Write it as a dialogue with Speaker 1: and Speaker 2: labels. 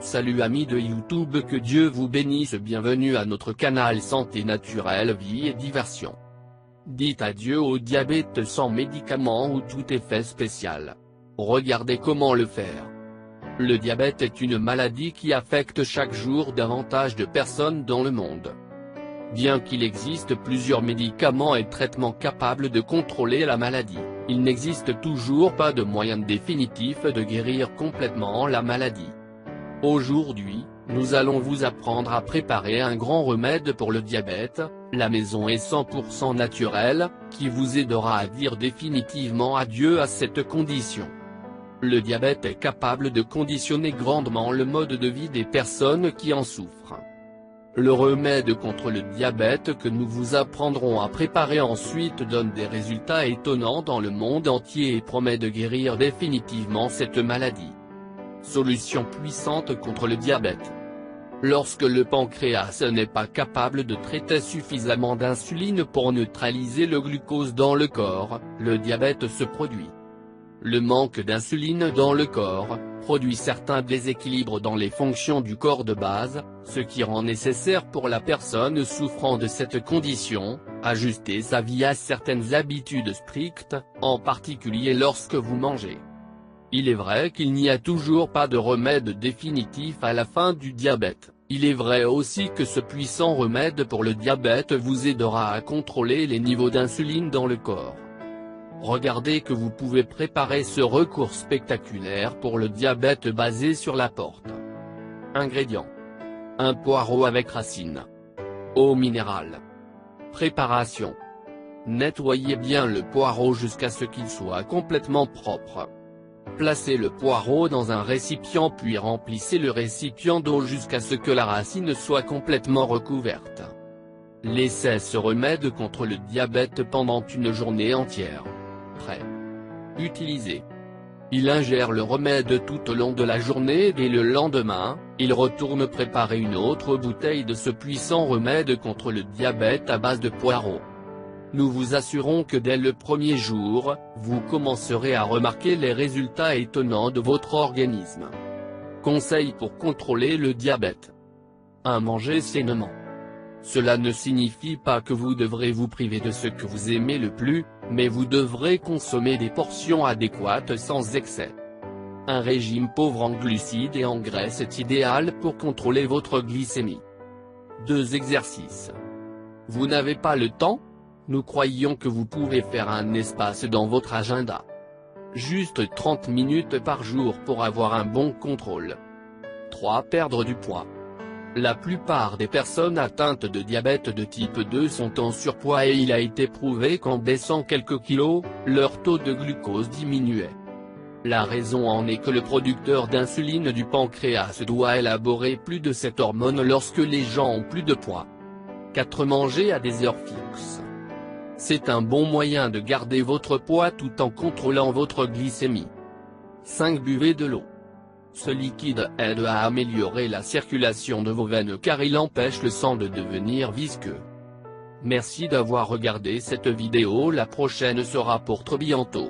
Speaker 1: Salut amis de YouTube, que Dieu vous bénisse, bienvenue à notre canal Santé Naturelle Vie et Diversion. Dites adieu au diabète sans médicaments ou tout effet spécial. Regardez comment le faire. Le diabète est une maladie qui affecte chaque jour davantage de personnes dans le monde. Bien qu'il existe plusieurs médicaments et traitements capables de contrôler la maladie, il n'existe toujours pas de moyen définitif de guérir complètement la maladie. Aujourd'hui, nous allons vous apprendre à préparer un grand remède pour le diabète. La maison est 100% naturelle, qui vous aidera à dire définitivement adieu à cette condition. Le diabète est capable de conditionner grandement le mode de vie des personnes qui en souffrent. Le remède contre le diabète que nous vous apprendrons à préparer ensuite donne des résultats étonnants dans le monde entier et promet de guérir définitivement cette maladie. Solution puissante contre le diabète. Lorsque le pancréas n'est pas capable de traiter suffisamment d'insuline pour neutraliser le glucose dans le corps, le diabète se produit. Le manque d'insuline dans le corps produit certains déséquilibres dans les fonctions du corps de base, ce qui rend nécessaire pour la personne souffrant de cette condition, ajuster sa vie à certaines habitudes strictes, en particulier lorsque vous mangez. Il est vrai qu'il n'y a toujours pas de remède définitif à la fin du diabète. Il est vrai aussi que ce puissant remède pour le diabète vous aidera à contrôler les niveaux d'insuline dans le corps. Regardez que vous pouvez préparer ce recours spectaculaire pour le diabète basé sur la porte. Ingrédients. Un poireau avec racines. Eau minérale. Préparation. Nettoyez bien le poireau jusqu'à ce qu'il soit complètement propre. Placez le poireau dans un récipient puis remplissez le récipient d'eau jusqu'à ce que la racine soit complètement recouverte. Laissez ce remède contre le diabète pendant une journée entière. Prêt. Utilisez. Il ingère le remède tout au long de la journée et le lendemain, il retourne préparer une autre bouteille de ce puissant remède contre le diabète à base de poireau. Nous vous assurons que dès le premier jour, vous commencerez à remarquer les résultats étonnants de votre organisme. Conseil pour contrôler le diabète. 1. Manger sainement. Cela ne signifie pas que vous devrez vous priver de ce que vous aimez le plus, mais vous devrez consommer des portions adéquates sans excès. Un régime pauvre en glucides et en graisses est idéal pour contrôler votre glycémie. 2. Exercices. Vous n'avez pas le temps? Nous croyons que vous pouvez faire un espace dans votre agenda. Juste 30 minutes par jour pour avoir un bon contrôle. 3. Perdre du poids. La plupart des personnes atteintes de diabète de type 2 sont en surpoids et il a été prouvé qu'en baissant quelques kilos, leur taux de glucose diminuait. La raison en est que le producteur d'insuline du pancréas doit élaborer plus de cette hormone lorsque les gens ont plus de poids. 4. Manger à des heures fixes. C'est un bon moyen de garder votre poids tout en contrôlant votre glycémie. 5. Buvez de l'eau. Ce liquide aide à améliorer la circulation de vos veines car il empêche le sang de devenir visqueux. Merci d'avoir regardé cette vidéo, la prochaine sera pour très bientôt.